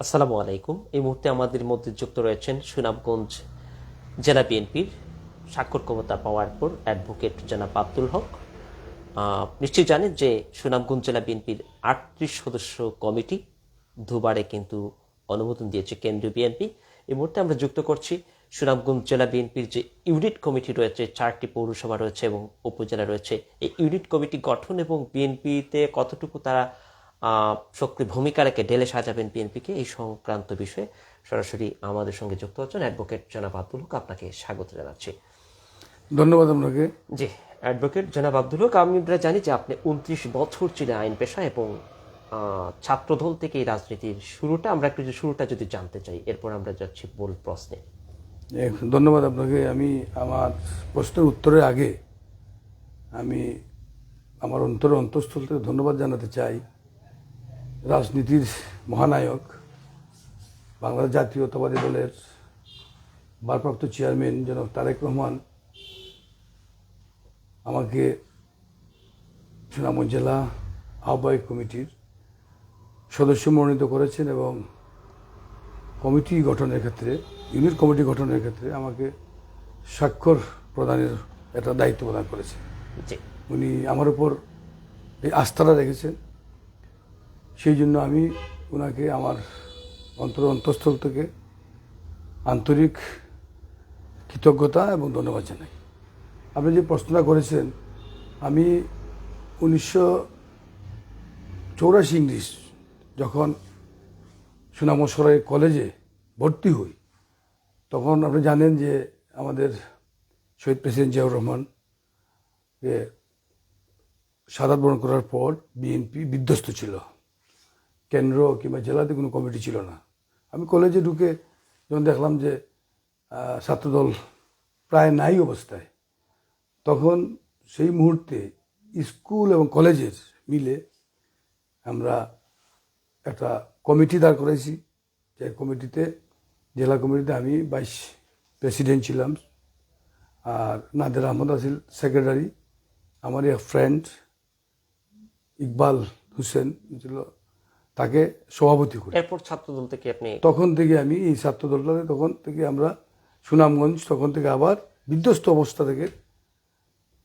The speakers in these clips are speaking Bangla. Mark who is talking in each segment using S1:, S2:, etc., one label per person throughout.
S1: আসসালামু আলাইকুম। এই মুহূর্তে আমাদের মধ্যে যুক্ত রয়েছেন সুনামগঞ্জ জেলা বিএনপির স্বাক্ষর ক্ষমতা পাওয়ার পর অ্যাডভোকেট জনাব আব্দুল হক। নিশ্চয়ই জানেন যে সুনামগঞ্জ জেলা বিএনপির ৩৮ সদস্য কমিটি দুবারে কিন্তু অনুমোদন দিয়েছে কেন্দ্রীয় বিএনপি। এই মুহূর্তে আমরা যুক্ত করছি সুনামগঞ্জ জেলা বিএনপির যে ইউনিট কমিটি রয়েছে, 4টি পৌরসভা রয়েছে এবং উপজেলা রয়েছে। এই ইউনিট কমিটি গঠন এবং বিএনপিতে কতটুকু তারা সক্রিয় ভূমিকা রেখে ঢেলে সাজাবেন বিএনপিকে, এই সংক্রান্ত বিষয়ে সরাসরি আমাদের সঙ্গে যুক্ত হচ্ছেন অ্যাডভোকেট জনাব আব্দুল হক। আপনাকে স্বাগত জানাচ্ছি।
S2: ধন্যবাদ আপনাকে।
S1: জি, অ্যাডভোকেট জনাব আব্দুল হক, আমরা জানি যে আপনি 29 বছর ছিলেন আইন পেশা এবং ছাত্রদল থেকে এই রাজনীতির শুরুটা আমরা একটু শুরুটা যদি জানতে চাই, এরপর আমরা যাচ্ছি মূল প্রশ্নে।
S2: ধন্যবাদ আপনাকে। আমি আমার প্রশ্নের উত্তরের আগে আমি আমার অন্তঃস্থল থেকে ধন্যবাদ জানাতে চাই রাজনীতির মহানায়ক বাংলাদেশ জাতীয়তাবাদী দলের ভারপ্রাপ্ত চেয়ারম্যান জনাব তারেক রহমান আমাকে সুনামগঞ্জ জেলা আহ্বায়ক কমিটির সদস্য মনোনীত করেছেন এবং কমিটি গঠনের ক্ষেত্রে, ইউনিট কমিটি গঠনের ক্ষেত্রে আমাকে স্বাক্ষর প্রদানের একটা দায়িত্ব প্রদান করেছে। উনি আমার উপর এই আস্থাটা রেখেছেন, সেই জন্য আমি ওনাকে আমার অন্তঃস্থল থেকে আন্তরিক কৃতজ্ঞতা এবং ধন্যবাদ জানাই। আপনি যে প্রশ্নটা করেছেন, আমি 1984 ইংলিশ যখন সুনামগঞ্জ সরকারি কলেজে ভর্তি হই, তখন আপনি জানেন যে আমাদের শহীদ প্রেসিডেন্ট জিয়াউর রহমানকে শাহাদাত বরণ করার পর বিএনপি বিধ্বস্ত ছিল, কেন্দ্র কিংবা জেলাতে কোনো কমিটি ছিল না। আমি কলেজে ঢুকে যখন দেখলাম যে ছাত্রদল প্রায় নাই অবস্থায়, তখন সেই মুহূর্তে স্কুল এবং কলেজের মিলে আমরা একটা কমিটি দাঁড় করেছি। যে কমিটিতে, জেলা কমিটিতে আমি ভাইস প্রেসিডেন্ট ছিলাম, আর নাদের আহমদ আসিল সেক্রেটারি, আমার এক ফ্রেন্ড ইকবাল হোসেন ছিল, তাকে সভাপতি করি।
S1: এরপর ছাত্রদল থেকে আপনি
S2: তখন থেকে আমি এই ছাত্রদলটাতে, তখন থেকে আমরা সুনামগঞ্জ, তখন থেকে আবার বিধ্বস্ত অবস্থা থেকে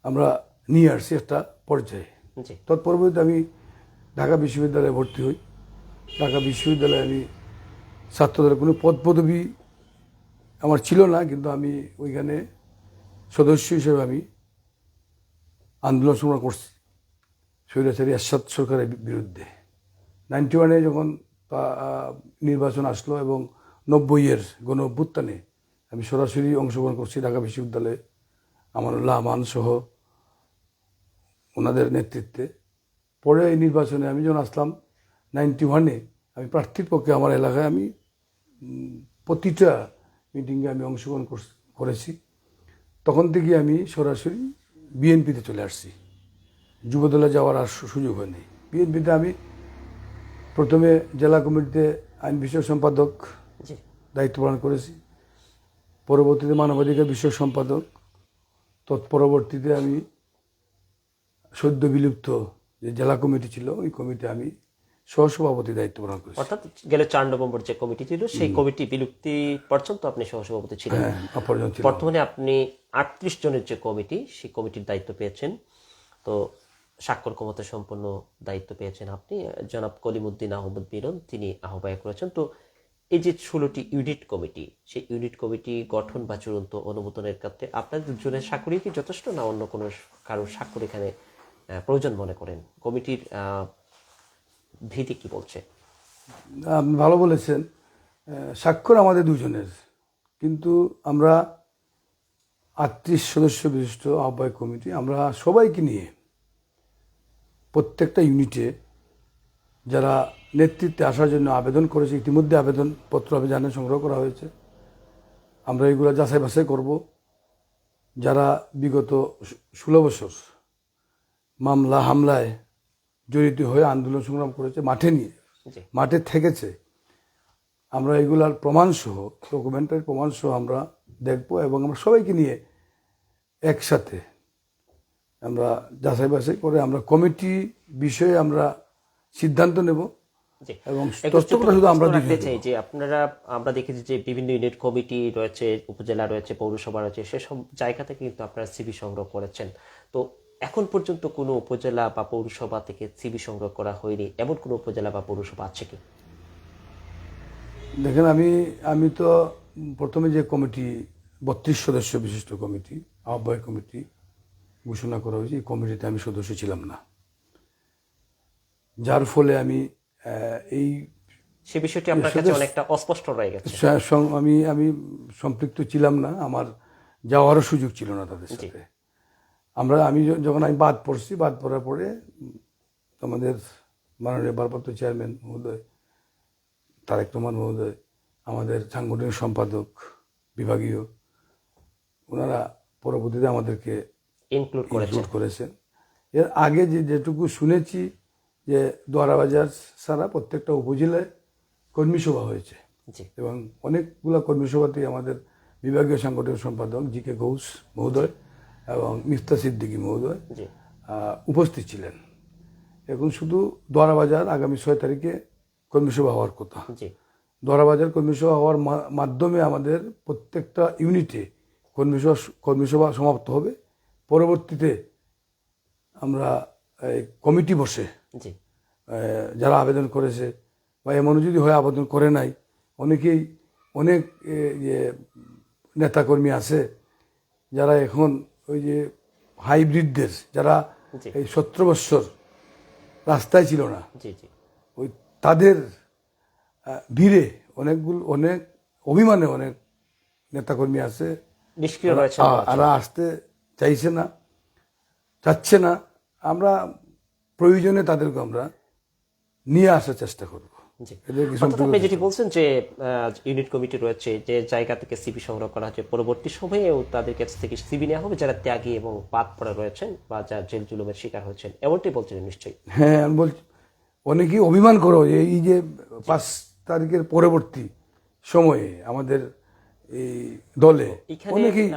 S2: আমরা নিয়ে আসছি একটা পর্যায়ে। তৎপরবর্তীতে আমি ঢাকা বিশ্ববিদ্যালয়ে ভর্তি হই। ঢাকা বিশ্ববিদ্যালয়ে আমি ছাত্রদলের কোনো পদ পদবি আমার ছিল না, কিন্তু আমি ওইখানে সদস্য হিসেবে আমি আন্দোলন সংগ্রাম করছি স্বৈরাচারী এরশাদ সরকারের বিরুদ্ধে। 91-এ যখন নির্বাচন আসলো এবং 90-এর গণ অভ্যুত্থানে আমি সরাসরি অংশগ্রহণ করছি ঢাকা বিশ্ববিদ্যালয়ে, আমানুল্লাহ আমান সহ ওনাদের নেতৃত্বে। পরে এই নির্বাচনে আমি যখন আসলাম 91-এ, আমি প্রার্থীর পক্ষে আমার এলাকায় আমি প্রতিটা মিটিংয়ে আমি অংশগ্রহণ করেছি। তখন থেকে আমি সরাসরি বিএনপিতে চলে আসছি, যুবদলে যাওয়ার আর সুযোগ হয়নি। বিএনপিতে আমি প্রথমে জেলা কমিটিতে আইন বিষয়ক সম্পাদক দায়িত্ব পালন করেছি, পরবর্তীতে মানবাধিকার বিষয়ক সম্পাদক, তৎপরবর্তীতে আমি সদ্য বিলুপ্ত যে জেলা কমিটি ছিল, ওই কমিটি আমি সহসভাপতি দায়িত্ব পালন করেছি।
S1: অর্থাৎ গেলে 4 নভেম্বর যে কমিটি ছিল, সেই কমিটি বিলুপ্তি পর্যন্ত আপনি সহসভাপতি ছিলেন। বর্তমানে আপনি 38 জনের যে কমিটি, সেই কমিটির দায়িত্ব পেয়েছেন। তো স্বাক্ষর ক্ষমতা সম্পন্ন দায়িত্ব পেয়েছেন আপনি। জনাব কলিমুদ্দিন আহমদ মিলন, তিনি আহ্বায়ক রয়েছেন। তো এই যে 16টি ইউনিট কমিটি, সেই ইউনিট কমিটি গঠন বা চূড়ান্ত অনুমোদনের ক্ষেত্রে আপনাদের দুজনের স্বাক্ষরই কি যথেষ্ট, না অন্য কোনো কারোর স্বাক্ষর এখানে প্রয়োজন মনে করেন? কমিটির ভীতি কি বলছে?
S2: আপনি ভালো বলেছেন, স্বাক্ষর আমাদের দুজনের, কিন্তু আমরা 38 সদস্য বিশিষ্ট আহ্বায়ক কমিটি, আমরা সবাইকে নিয়ে প্রত্যেকটা ইউনিটে যারা নেতৃত্বে আসার জন্য আবেদন করেছে, ইতিমধ্যে আবেদনপত্র আমি জানেন সংগ্রহ করা হয়েছে, আমরা এগুলো যাচাই বাছাই করব। যারা বিগত 16 বছর মামলা হামলায় জড়িত হয়ে আন্দোলন সংগ্রাম করেছে, মাঠে থেকেছে, আমরা এগুলার প্রমাণসহ, ডকুমেন্টারি প্রমাণসহ আমরা দেখব এবং আমরা সবাইকে নিয়ে একসাথে আমরা যাচাই বাছাই করে আমরা কমিটি বিষয়ে আমরা সিদ্ধান্ত নেব
S1: জি।
S2: এবং
S1: একটু ছোট
S2: তথ্যগুলো শুধু আমরা
S1: প্রশ্ন রাখতে
S2: দিতে
S1: চাই যে আমরা দেখেছি যে বিভিন্ন ইউনিট কমিটি রয়েছে, উপজেলা রয়েছে, পৌরসভা রয়েছে, সেসব জায়গা থেকে কিন্তু আপনারা সিভি সংগ্রহ করেছেন। তো এখন পর্যন্ত কোনো উপজেলা বা পৌরসভা থেকে সিভি সংগ্রহ করা হয়নি এমন কোনো উপজেলা বা পৌরসভা আছে কি?
S2: দেখেন, আমি তো প্রথমে যে কমিটি 32 সদস্য বিশিষ্ট কমিটি, আহ্বায়ক কমিটি ঘোষণা করা হয়েছে, এই কমিটিতে আমি সদস্য ছিলাম না, যার ফলে আমি এই
S1: সে বিষয়টি আপনার কাছে অনেকটা অস্পষ্ট রয়ে গেছে।
S2: আমি সম্পৃক্ত ছিলাম না, আমার যাওয়ারও সুযোগ ছিল না তাদের সাথে। যখন আমি বাদ পড়ার পরে আমাদের মাননীয় ভারপ্রাপ্ত চেয়ারম্যান মহোদয় তারেক রহমান মহোদয়, আমাদের সাংগঠনিক সম্পাদক বিভাগীয়, ওনারা পরবর্তীতে আমাদেরকে
S1: ইনক্লুড
S2: করেছেন। এর আগে যেটুকু শুনেছি যে দোয়ারাবাজার ছাড়া প্রত্যেকটা উপজেলায় কর্মী সভা হয়েছে এবং অনেকগুলো কর্মী সভাতে আমাদের বিভাগীয় সাংগঠনিক সম্পাদক জি.কে. ঘোষ মহোদয় এবং মিফতা সিদ্দিকী মহোদয় উপস্থিত ছিলেন। এখন শুধু দোয়ারাবাজার আগামী 6 তারিখে কর্মী সভা হওয়ার কথা। দোয়ারাবাজার কর্মী সভা হওয়ার মাধ্যমে আমাদের প্রত্যেকটা ইউনিটে কর্মী সভা সমাপ্ত হবে। পরবর্তীতে আমরা কমিটি বসে যারা আবেদন করেছে বা এমনও যদি হয় আবেদন করে নাই, অনেক নেতাকর্মী আছে যারা এখন ওই যে হাইব্রিডদের, যারা এই 17 বৎসর রাস্তায় ছিল না, ওই তাদের ভিড়ে অনেক অভিমানে অনেক নেতাকর্মী আছে,
S1: নিষ্ক্রিয় রয়েছে,
S2: আর আসতে চাচ্ছে না। আমরা প্রয়োজনে তাদেরকে আমরা নিয়ে আসার চেষ্টা করব।
S1: আপনি যেটি বলছেন যে ইউনিট কমিটি রয়েছে, যে জায়গা থেকে সিবি সংগ্রহ করা হচ্ছে, পরবর্তী সময়েও তাদের কাছ থেকে সিবি নেওয়া হবে যারা ত্যাগী এবং বাদ পড়া রয়েছেন বা যারা জেল জুলুমের শিকার হয়েছেন, এমনটি বলছিলেন নিশ্চয়ই?
S2: হ্যাঁ, আমি বলছি অনেকেই অভিমান করো এই যে 5 তারিখের পরবর্তী সময়ে আমাদের এই দলে অনেকেই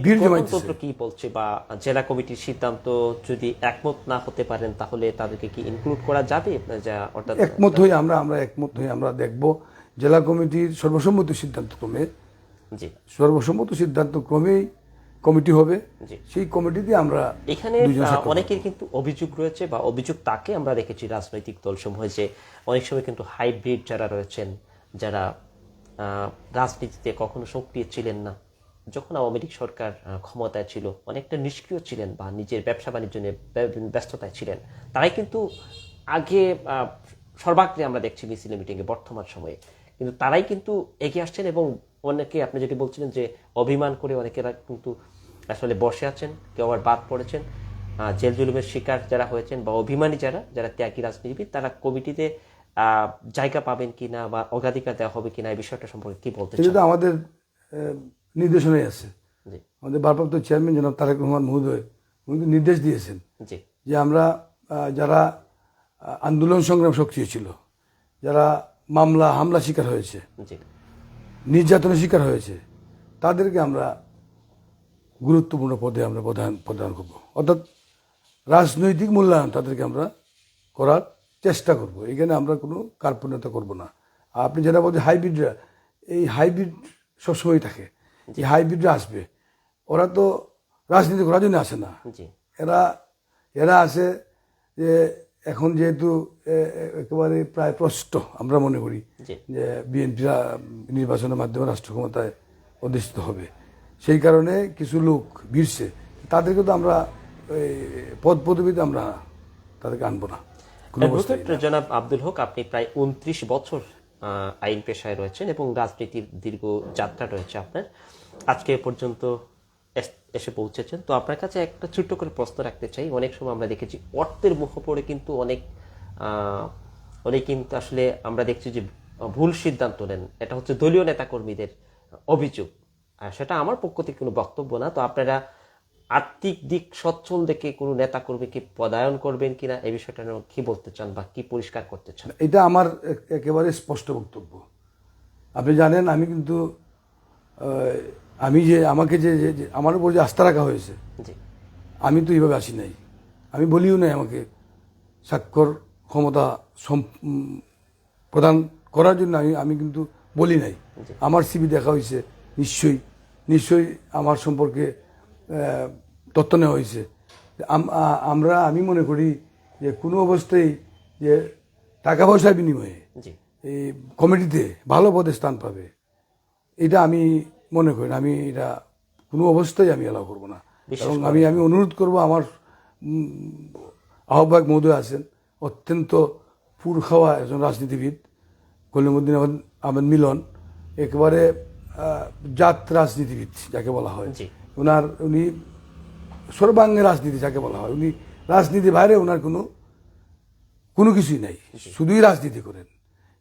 S2: ভিড় জমাইতেছে।
S1: কি বলছে বা জেলা কমিটির সিদ্ধান্ত যদি একমত না হতে পারেন তাহলে তাদেরকে কি ইনক্লুড করা যাবে?
S2: একমত হয়ে আমরা দেখব জেলা কমিটির সর্বসম্মত সিদ্ধান্ত ক্রমেই কমিটি হবে, সেই কমিটিতে আমরা।
S1: এখানে অনেকের কিন্তু অভিযোগ রয়েছে বা অভিযোগ তাকে আমরা দেখেছি রাজনৈতিক দলসমূহ যে অনেক সময় কিন্তু হাইব্রিড যারা রয়েছেন, যারা রাজনীতিতে কখনো সক্রিয় ছিলেন না, যখন আওয়ামী লীগ সরকার ক্ষমতায় ছিল অনেকটা নিষ্ক্রিয় ছিলেন বা নিজের ব্যবসা বাণিজ্য নিয়ে ব্যস্ততায় ছিলেন, তারাই কিন্তু আগে সর্বাগ্রে আমরা দেখছি মিছিল মিটিংয়ে বর্তমান সময়ে কিন্তু তারাই কিন্তু এগিয়ে আসছেন এবং অনেকে আপনি যেটি বলছিলেন যে অভিমান করে অনেকেরা কিন্তু আসলে বসে আছেন, কেউ আবার বাদ পড়েছেন। জেল জুলুমের শিকার যারা হয়েছেন বা অভিমানী যারা ত্যাগী রাজনীতিবিদ, তারা কমিটিতে জায়গা পাবেন কিনা বা অগ্রাধিকার দেওয়া হবে কিনা এই বিষয়টা সম্পর্কে কি বলতে চান?
S2: এটা আমাদের নির্দেশনায় আছে। আমাদের ভারপ্রাপ্ত চেয়ারম্যান জনাব তারেক রহমান মহোদয় নির্দেশ দিয়েছেন যে আমরা যারা আন্দোলন সংগ্রাম সক্রিয় ছিল, যারা হামলা শিকার হয়েছে, নির্যাতনের শিকার হয়েছে, তাদেরকে আমরা গুরুত্বপূর্ণ পদে আমরা প্রদান করব, অর্থাৎ রাজনৈতিক মূল্যায়ন তাদেরকে আমরা করার চেষ্টা করব। এখানে আমরা কোনো কার্পণ্যতা করব না। আপনি যেটা বলছেন হাইব্রিডরা, এই হাইব্রিড সবসময় থাকে, এই হাইব্রিডরা আসবে। ওরা তো রাজনীতি করার জন্য আসে না, এরা আসে যে এখন যেহেতু একেবারে প্রায় প্রস্তুত আমরা মনে করি যে বিএনপিরা নির্বাচনের মাধ্যমে রাষ্ট্র ক্ষমতায় অধিষ্ঠিত হবে, সেই কারণে কিছু লোক ভিড়ছে, তাদেরকে তো আমরা পদ পদবিতে আমরা তাদেরকে আনবো না।
S1: জনাব আব্দুল হক, আপনি প্রায় 29 বছর আইন পেশায় রয়েছেন এবং রাজনীতির দীর্ঘ যাত্রা রয়েছে আপনার, আজকে পর্যন্ত এসে পৌঁছেছেন। তো আপনার কাছে একটা ছোট্ট করে প্রশ্ন রাখতে চাই। অনেক সময় আমরা দেখেছি অর্থের মুখে পড়ে কিন্তু অনেক কিন্তু আসলে আমরা দেখছি যে ভুল সিদ্ধান্ত নেন, এটা হচ্ছে দলীয় নেতাকর্মীদের অভিযোগ, আর সেটা আমার পক্ষ থেকে কোনো বক্তব্য না। তো আপনারা আর্থিক দিক সচ্ছল দেখে কোনো নেতাকর্মীকে পদায়ন করবেন কিনা এই বিষয়টা কি বলতে চান বা কি পরিষ্কার করতে চান?
S2: এটা আমার একেবারে স্পষ্ট বক্তব্য। আপনি জানেন আমি কিন্তু আমাকে যে আমার উপর যে আস্থা রাখা হয়েছে, আমি তো এইভাবে আসি নাই, আমি বলিও নাই আমাকে স্বাক্ষর ক্ষমতা প্রদান করার জন্য আমি কিন্তু বলি নাই। আমার সিবি দেখা হয়েছে, নিশ্চয়ই আমার সম্পর্কে তথ্য নেওয়া হয়েছে। আমি মনে করি যে কোনো অবস্থায় যে টাকা পয়সার বিনিময়ে এই কমিটিতে ভালো পদে স্থান পাবে, এটা আমি মনে করি না। আমি এটা কোনো অবস্থায় আমি এলাও করবো না। এবং আমি অনুরোধ করব, আমার আহ্বায়ক মহোদয় আছেন, অত্যন্ত পুরখাওয়া একজন রাজনীতিবিদ, কলিমুদ্দিন আহমেদ মিলন, একেবারে জাত রাজনীতিবিদ যাকে বলা হয়। উনি সর্বাঙ্গে রাজনীতি যাকে বলা হয়, উনি রাজনীতির বাইরে ওনার কোনো কিছুই নাই, শুধুই রাজনীতি করেন।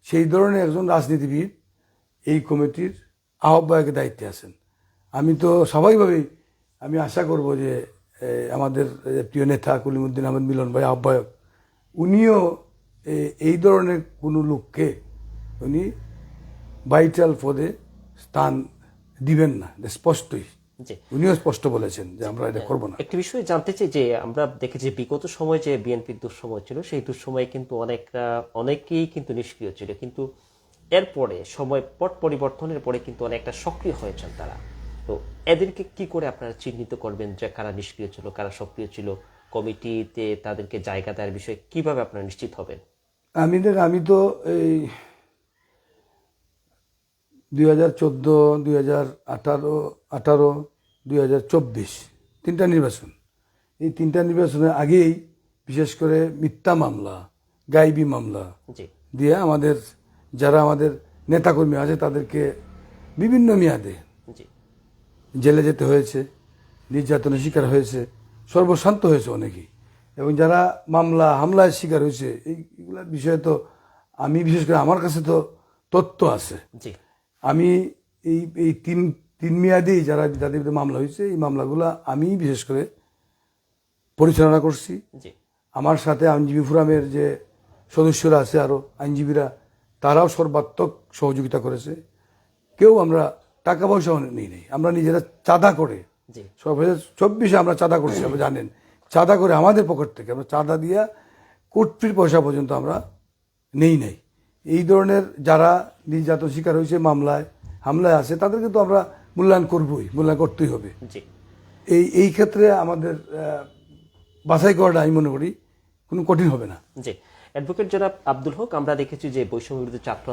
S2: সেই ধরনের একজন রাজনীতিবিদ এই কমিটির আহ্বায়কের দায়িত্বে আছেন। আমি তো স্বাভাবিকভাবেই আমি আশা করব যে আমাদের প্রিয় নেতা কলিমুদ্দিন আহমেদ মিলন ভাই আহ্বায়ক, উনিও এই ধরনের কোনো লোককে উনি ভাইটাল পদে স্থান দিবেন না, স্পষ্টই। উনিও স্পষ্ট বলেছেন যে আমরা এটা করবো না।
S1: একটি বিষয় জানতে চাই যে আমরা দেখেছি বিগত সময় যে বিএনপির দুঃসময় ছিল, সেই দুঃসময়ে কিন্তু অনেকেই কিন্তু নিষ্ক্রিয় ছিল, কিন্তু এরপরে সময় পট পরিবর্তনের পরে কিন্তু অনেকটা সক্রিয় হয়েছেন তারা। তো এদেরকে কি করে আপনারা চিহ্নিত করবেন যে কারা নিষ্ক্রিয় ছিল, কারা সক্রিয় ছিল? কমিটিতে তাদেরকে জায়গা দেওয়ার বিষয়ে কিভাবে আপনারা নিশ্চিত হবেন?
S2: আমি তো এই 2014, 2018, 2024 তিনটা নির্বাচন, এই তিনটা নির্বাচনের আগেই বিশেষ করে মিথ্যা মামলা, গাইবি মামলা দিয়ে যারা আমাদের নেতাকর্মী আছে তাদেরকে বিভিন্ন মেয়াদে জেলে যেতে হয়েছে, নির্যাতনের শিকার হয়েছে, সর্বশান্ত হয়েছে অনেকেই। এবং যারা হামলায় শিকার হয়েছে, এইগুলোর বিষয়ে তো আমি বিশেষ করে আমার কাছে তো তথ্য আছে। আমি এই তিন মেয়াদেই যাদের বিরুদ্ধে মামলা হয়েছে, এই মামলাগুলো আমি বিশেষ করে পরিচালনা করছি। আমার সাথে আইনজীবী ফোরামের যে সদস্যরা আছে, আরো আইনজীবীরা, তারাও সর্বাত্মক সহযোগিতা করেছে। কেউ আমরা টাকা পয়সাও নেই, আমরা নিজেরা চাঁদা করে 2024 আমরা চাঁদা করছি, আমরা জানেন, চাঁদা করে আমাদের পকেট থেকে আমরা চাঁদা দিয়া কোটির পয়সা পর্যন্ত আমরা নাই। এই ধরনের যারা নির্যাতন শিকার হয়েছে, হামলায় আছে, তাদেরকে তো আমরা মূল্যায়ন করতেই হবে। এই ক্ষেত্রে আমাদের বাছাই করাটা আমি মনে করি কোনো কঠিন হবে না।
S1: জি, অ্যাডভোকেট জনাব আব্দুল হক, আমরা দেখেছি যে বৈষম্য বিরোধী ছাত্র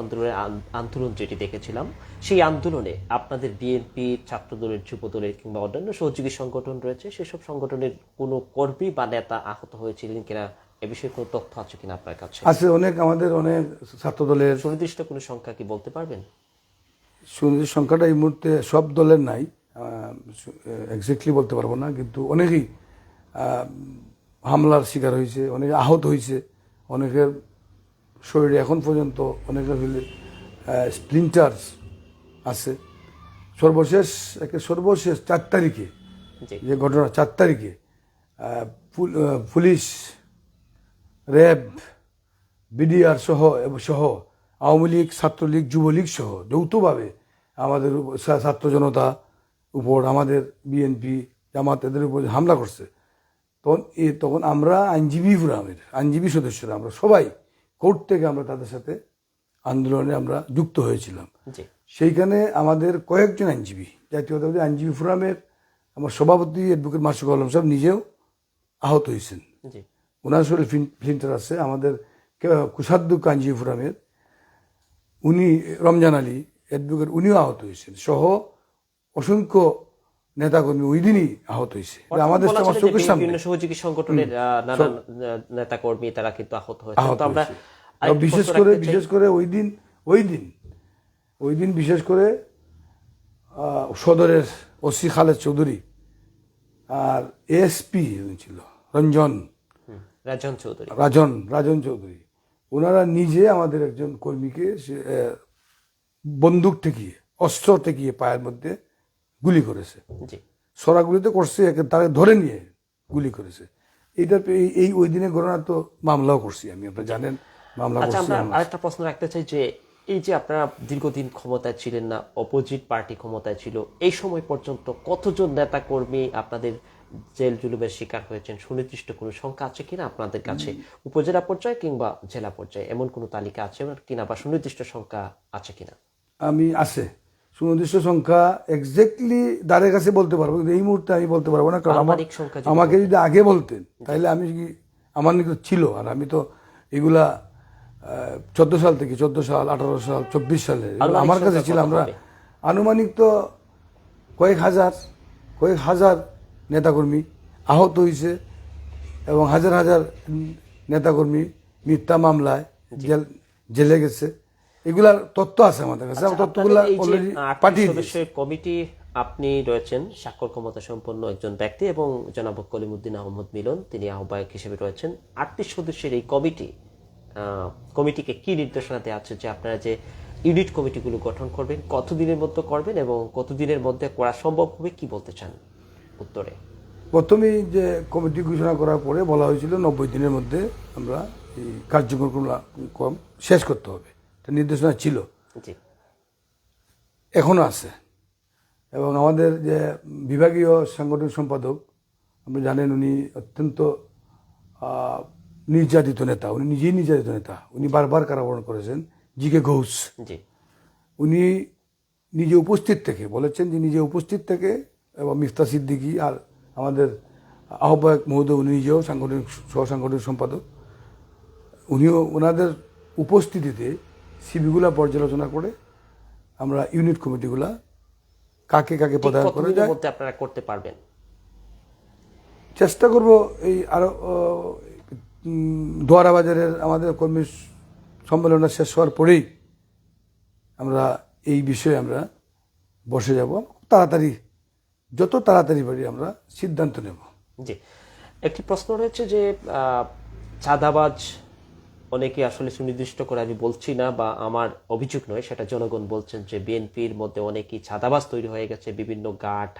S1: আন্দোলন যেটি দেখেছিলাম, সেই আন্দোলনে আপনাদের বিএনপি, ছাত্র দলের, যুব দলের কিংবা অন্যান্য সহযোগী সংগঠন রয়েছে, সেসব সংগঠনের কোনো কর্মী বা নেতা আহত হয়েছিলেন কিনা, এ বিষয়ে কোনো তথ্য আছে কিনা আপনার কাছে?
S2: আছে, আমাদের অনেক ছাত্র দলের।
S1: সুনির্দিষ্ট কোনো সংখ্যা কি বলতে পারবেন?
S2: সুনির্দিষ্ট সংখ্যাটা এই মুহূর্তে সব দলের নাই, এক্স্যাক্টলি বলতে পারবো না, কিন্তু অনেকেই হামলার শিকার হয়েছে, অনেকে আহত হয়েছে, অনেকের শরীরে এখন পর্যন্ত অনেকের স্প্লিন্টার্স আছে। সর্বশেষ 4 তারিখে যে ঘটনা, 4 তারিখে পুলিশ, র্যাব, বিডিআর সহ আওয়ামী লীগ, ছাত্রলীগ, যুবলীগ সহ যৌথভাবে আমাদের ছাত্র জনতা উপর, আমাদের বিএনপি, জামাত, এদের উপর হামলা করছে। তখন আমরা আইনজীবী সদস্যরা, আমরা সবাই কোর্ট থেকে আমরা তাদের সাথে আন্দোলনে আমরা যুক্ত হয়েছিলাম। সেইখানে আমাদের কয়েকজন আইনজীবী, জাতীয়তাবাদী আইনজীবী ফোরামের আমার সভাপতি অ্যাডভোকেট মাসুক আলম সাহেব নিজেও আহত হয়েছেন, ওনার শরীরে ফ্লিন্টার আছে। আমাদের কুষাধ্যক্ষ আইনজীবী ফোরামের উনি, রমজান আলী অ্যাডভোকেট, উনিও আহত হয়েছেন, সহ অসংখ্য নেতাকর্মী ওই দিনই আহত হয়েছে। আমাদের
S1: সহযোগী সংগঠনের নানান নেতাকর্মী তারা কিন্তু আহত হয়েছে।
S2: বিশেষ করে ওই দিন বিশেষ করে সদরের ওসি খালেদ চৌধুরী আর এসপি ছিল রাজন চৌধুরী, ওনারা নিজে আমাদের একজন কর্মীকে বন্দুক ঠেকিয়ে, অস্ত্র ঠেকিয়ে পায়ের মধ্যে গুলি করেছে। সরাগুলিতে করছে, তাকে ধরে নিয়ে গুলি করেছে। ওই দিনের ঘটনা তো মামলাও করছি আমি, আপনারা জানেন, মামলা করছি।
S1: আমরা আরেকটা প্রশ্ন রাখতে চাই যে এই যে আপনারা দীর্ঘদিন ক্ষমতায় ছিলেন না, অপোজিট পার্টি ক্ষমতায় ছিল, এই সময় পর্যন্ত কতজন নেতা কর্মী আপনাদের জেল জুলুমের শিকার হয়েছেন সুনির্দিষ্ট কোনো সংখ্যা আছে কিনা আপনাদের কাছে, উপজেলা পর্যায়ে কিংবা জেলা পর্যায়ে এমন কোনো তালিকা আছে কিনা বা সুনির্দিষ্ট সংখ্যা আছে কিনা?
S2: আছে সুনির্দিষ্ট সংখ্যা, এক্স্যাক্টলি দ্বারের কাছে বলতে পারবো, কিন্তু এই মুহূর্তে আমি বলতে পারবো না, কারণ
S1: আনুমানিক সংখ্যা যদি
S2: আমাকে যদি আগে বলতেন তাহলে আমি আমার নিকট ছিল, আর আমি তো এগুলা 14 সাল থেকে 14 সাল 18 সাল 24 সালে এগুলো আমার কাছে ছিল। আমরা আনুমানিক তো কয়েক হাজার নেতাকর্মী আহত হয়েছে এবং হাজার হাজার নেতাকর্মী মিথ্যা মামলায় জেলে গেছে, এগুলার তথ্য আছে আমাদের কাছে। তথ্যগুলা অলরেডি পাঠিয়ে দিয়েছে।
S1: কমিটি আপনি রয়েছেন স্বাক্ষর ক্ষমতা সম্পন্ন একজন ব্যক্তি এবং জনাব কলিমুদ্দিন আহমদ মিলন তিনি আহ্বায়ক হিসেবে রয়েছেন। 38 সদস্যের এই কমিটিকে কি নির্দেশনা দেওয়া আছে যে আপনারা যে ইউনিট কমিটিগুলো গঠন করবেন কতদিনের মধ্যে করবেন এবং কতদিনের মধ্যে করা সম্ভব হবে, কি বলতে চান উত্তরে?
S2: প্রথমেই যে কমিটি ঘোষণা করার পরে বলা হয়েছিল 90 দিনের মধ্যে আমরা এই কার্যক্রম শেষ করতে হবে, এটা নির্দেশনা ছিল,
S1: জি
S2: এখনো আছে। এবং আমাদের যে বিভাগীয় সাংগঠনিক সম্পাদক আপনি জানেন, উনি অত্যন্ত নির্যাতিত নেতা, উনি নিজেই নির্যাতিত নেতা, উনি বারবার কারাবরণ করেছেন, জি.কে. ঘোষ।
S1: জি
S2: উনি নিজে উপস্থিত থেকে বলেছেন যে নিজে উপস্থিত থেকে, এবং মিফতা সিদ্দিকী আর আমাদের আহ্বায়ক মহোদয় উনি নিজেও সহসাংগঠনিক সম্পাদক, উনিও ওনাদের উপস্থিতিতে সিবিগুলা পর্যালোচনা করে আমরা ইউনিট কমিটিগুলা কাকে কাকে প্রদান করে যায়
S1: আপনারা করতে পারবেন,
S2: চেষ্টা করব। এই আরো দোয়ারা বাজারের আমাদের কর্মী সম্মেলনটা শেষ হওয়ার পরেই আমরা এই বিষয়ে আমরা বসে যাব, তাড়াতাড়ি যত তাড়াতাড়ি পারি আমরা সিদ্ধান্ত নেব।
S1: জি একটি প্রশ্ন রয়েছে যে চাঁদাবাজ অনেকে আসলে সুনির্দিষ্ট করে আমি বলছি না বা আমার অভিযোগ নয়, সেটা জনগণ বলছেন যে বিএনপির মধ্যে অনেকেই চাঁদাবাজ তৈরি হয়ে গেছে, বিভিন্ন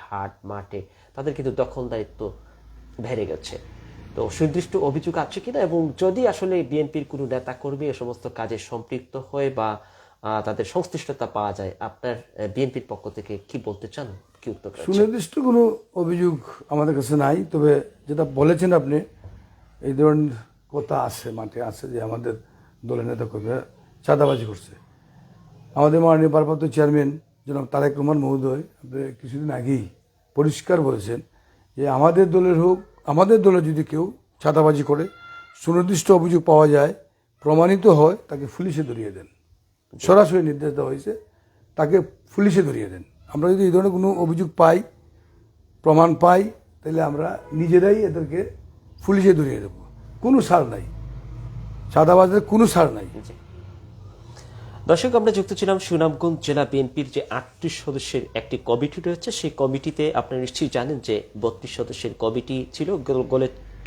S1: হাট মাঠে তাদের কিন্তু দখলদারিত্ব বেড়ে গেছে। তো সুনির্দিষ্ট অভিযোগ আছে কিনা, এবং যদি আসলে বিএনপির কোনো নেতা কর্মী এ সমস্ত কাজে সম্পৃক্ত হয় বা তাদের সংশ্লিষ্টতা পাওয়া যায়, আপনার বিএনপির পক্ষ থেকে কি বলতে চান, কি উত্তর?
S2: সুনির্দিষ্ট কোনো অভিযোগ আমাদের কাছে নাই, তবে যেটা বলেছেন আপনি এই ধরনের কথা আছে, মাঠে আছে যে আমাদের দলের নেতা কর্মীরা চাঁদাবাজি করছে। আমাদের মাননীয় ভারপ্রাপ্ত চেয়ারম্যান জনাব তারেক রহমান মহোদয় আপনি কিছুদিন আগেই পরিষ্কার বলেছেন যে আমাদের দলের হোক, আমাদের দলে যদি কেউ চাঁদাবাজি করে সুনির্দিষ্ট অভিযোগ পাওয়া যায়, প্রমাণিত হয়, তাকে পুলিশে ধরিয়ে দেন। সরাসরি নির্দেশ দেওয়া হয়েছে তাকে পুলিশে ধরিয়ে দেন। আমরা যদি এই ধরনের কোনো অভিযোগ পাই, প্রমাণ পাই, তাহলে আমরা নিজেরাই এদেরকে পুলিশে ধরিয়ে দেব, কোনো ছাড় নাই, চাঁদাবাজের কোনো ছাড় নাই।
S1: দর্শক, আমরা যুক্ত ছিলাম সুনামগঞ্জ জেলা বিএনপির যে 38 সদস্যের একটি কমিটি রয়েছে, সেই কমিটিতে আপনারা নিশ্চয়ই জানেন যে 32 সদস্যের কমিটি ছিল।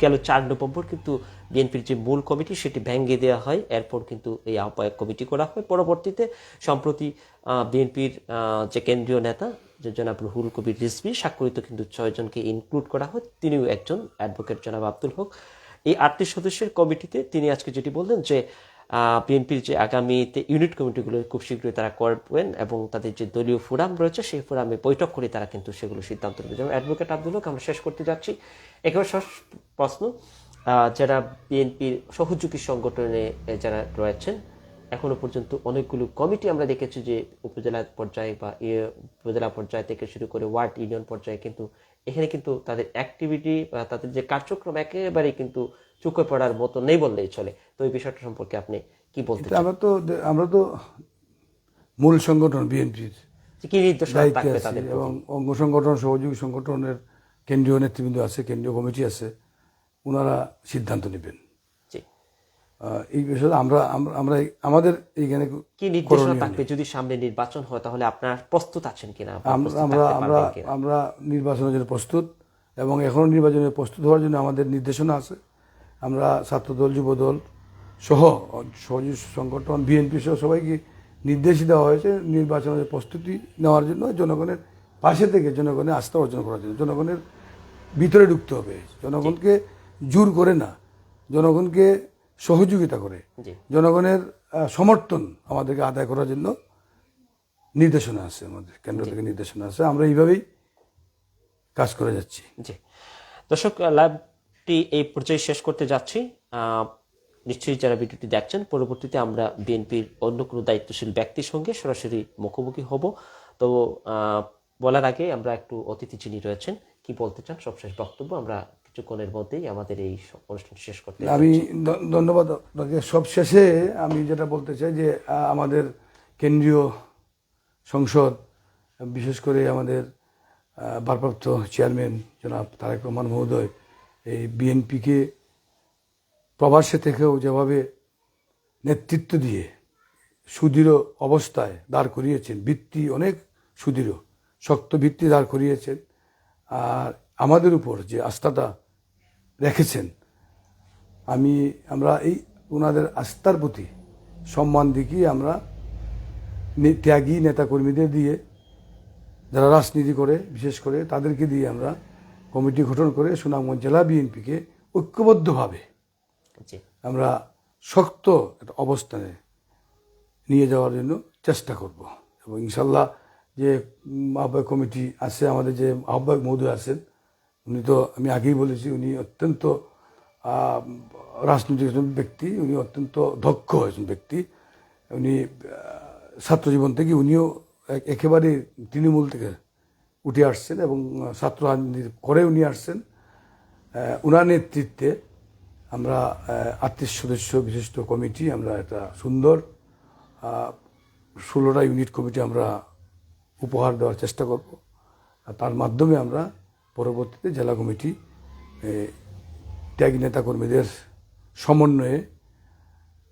S1: গেল 4 নভেম্বর কিন্তু বিএনপির যে মূল কমিটি সেটি ভেঙে দেওয়া হয়, এরপর কিন্তু এই আহ্বায়ক কমিটি করা হয়। পরবর্তীতে সম্প্রতি বিএনপির যে কেন্দ্রীয় নেতা যে জনাব রুহুল কবির রিজভী স্বাক্ষরিত কিন্তু 6 জনকে ইনক্লুড করা হয়, তিনিও একজন অ্যাডভোকেট জনাব আব্দুল হক। এই 38 সদস্যের কমিটিতে তিনি আজকে যেটি বললেন যে বিএনপির যে আগামীতে ইউনিট কমিটিগুলো খুব শীঘ্রই তারা করবেন এবং তাদের যে দলীয় ফোরাম রয়েছে সেই ফোরামে বৈঠক করে তারা কিন্তু সেগুলো সিদ্ধান্ত নেবে। যেমন অ্যাডভোকেট আব্দুল হক, আমরা শেষ করতে যাচ্ছি, একেবারে শেষ প্রশ্ন, যারা বিএনপির সহযোগী সংগঠনে যারা রয়েছেন, এখনো পর্যন্ত অনেকগুলো কমিটি আমরা দেখেছি যে উপজেলা পর্যায়ে বা উপজেলা পর্যায় থেকে শুরু করে ওয়ার্ড ইউনিয়ন পর্যায়ে কিন্তু এখানে কিন্তু তাদের অ্যাক্টিভিটি বা তাদের যে কার্যক্রম একেবারেই কিন্তু চুকে পড়ার মতো নেই বললেই চলে। তো এই বিষয়টা সম্পর্কে আপনি কি বলতে চান?
S2: আমরা তো মূল সংগঠন বিএনপির
S1: কি নির্দেশনা থাকবে তাদের,
S2: এবং অঙ্গ সংগঠন সহযোগী সংগঠনের কেন্দ্রীয় নেতৃবৃন্দ আছে, কেন্দ্রীয় কমিটি আছে, ওনারা সিদ্ধান্ত নেবেন এই বিষয়ে। আমরা আমাদের এইখানে
S1: কি নির্দেশনা থাকবে যদি সামনে নির্বাচন হয়, তাহলে আপনারা প্রস্তুত আছেন কিনা?
S2: আমরা নির্বাচনের জন্য প্রস্তুত, এবং এখনো নির্বাচনের প্রস্তুত হওয়ার জন্য আমাদের নির্দেশনা আছে। আমরা ছাত্রদল, যুবদল সহ সহযোগী সংগঠন বিএনপি সহ সবাইকে নির্দেশ দেওয়া হয়েছে নির্বাচনের প্রস্তুতি নেওয়ার জন্য, জনগণের পাশে থেকে জনগণের আস্থা অর্জন করার জন্য। জনগণের ভিতরে ঢুকতে হবে, জনগণকে জোর করে না, জনগণকে সহযোগিতা করে, জনগণের সমর্থন আমাদেরকে আদায় করার জন্য নির্দেশনা আছে, আমাদের কেন্দ্র থেকে নির্দেশনা আছে। আমরা এইভাবেই কাজ করে যাচ্ছি।
S1: জি দর্শক, লাইভটি এই পর্যায়ে শেষ করতে যাচ্ছি। নিশ্চয়ই যারা ভিডিওটি দেখছেন, পরবর্তীতে আমরা বিএনপির অন্য কোনো দায়িত্বশীল ব্যক্তির সঙ্গে সরাসরি মুখোমুখি হব। তো বলার আগে আমরা একটু অতিথি যিনি রয়েছেন কি বলতে চান, সবশেষ বক্তব্য আমরা কিছুক্ষণের মধ্যেই আমাদের এই অনুষ্ঠান শেষ করতে
S2: আমি ধন্যবাদ আপনাকে। সব শেষে আমি যেটা বলতে চাই যে আমাদের কেন্দ্রীয় সংসদ, বিশেষ করে আমাদের ভারপ্রাপ্ত চেয়ারম্যান জনাব তারেক রহমান মহোদয় এই বিএনপিকে প্রবাসে থেকেও যেভাবে নেতৃত্ব দিয়ে সুদৃঢ় অবস্থায় দাঁড় করিয়েছেন, ভিত্তি অনেক সুদৃঢ় শক্ত ভিত্তি দাঁড় করিয়েছেন, আর আমাদের উপর যে আস্থাটা রেখেছেন, আমরা এই ওনাদের আস্থার প্রতি সম্মান দেখিয়ে আমরা ত্যাগী নেতাকর্মীদের দিয়ে, যারা রাজনীতি করে বিশেষ করে তাদেরকে দিয়ে আমরা কমিটি গঠন করে সুনামগঞ্জ জেলা বিএনপিকে ঐক্যবদ্ধভাবে
S1: জি,
S2: আমরা শক্ত একটা অবস্থানে নিয়ে যাওয়ার জন্য চেষ্টা করব। এবং ইনশাল্লাহ যে আহ্বায়ক কমিটি আছে, আমাদের যে আহ্বায়ক মহোদয় আছেন, উনি তো আমি আগেই বলেছি উনি অত্যন্ত রাজনৈতিক একজন ব্যক্তি, উনি অত্যন্ত দক্ষ একজন ব্যক্তি। উনি ছাত্র জীবন থেকে উনিও একেবারে তৃণমূল থেকে উঠে আসছেন এবং ছাত্র রাজনীতি করে উনি আসছেন। ওনার নেতৃত্বে আমরা 38 সদস্য বিশিষ্ট কমিটি, আমরা একটা সুন্দর 16টা ইউনিট কমিটি আমরা উপহার দেওয়ার চেষ্টা করব। আর তার মাধ্যমে আমরা পরবর্তীতে জেলা কমিটি ত্যাগী নেতাকর্মীদের সমন্বয়ে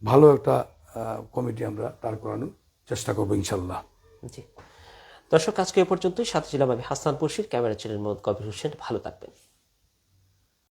S2: ভালো একটা কমিটি আমরা দাঁড় করানোর চেষ্টা করবো ইনশাল্লাহ।
S1: জি। দর্শক, আজকে এ পর্যন্তই। সাথে ছিলাম আমি হাসান বশির, ক্যামেরা ছিলেন মোহাম্মদ কবির হোসেন। ভালো থাকবেন।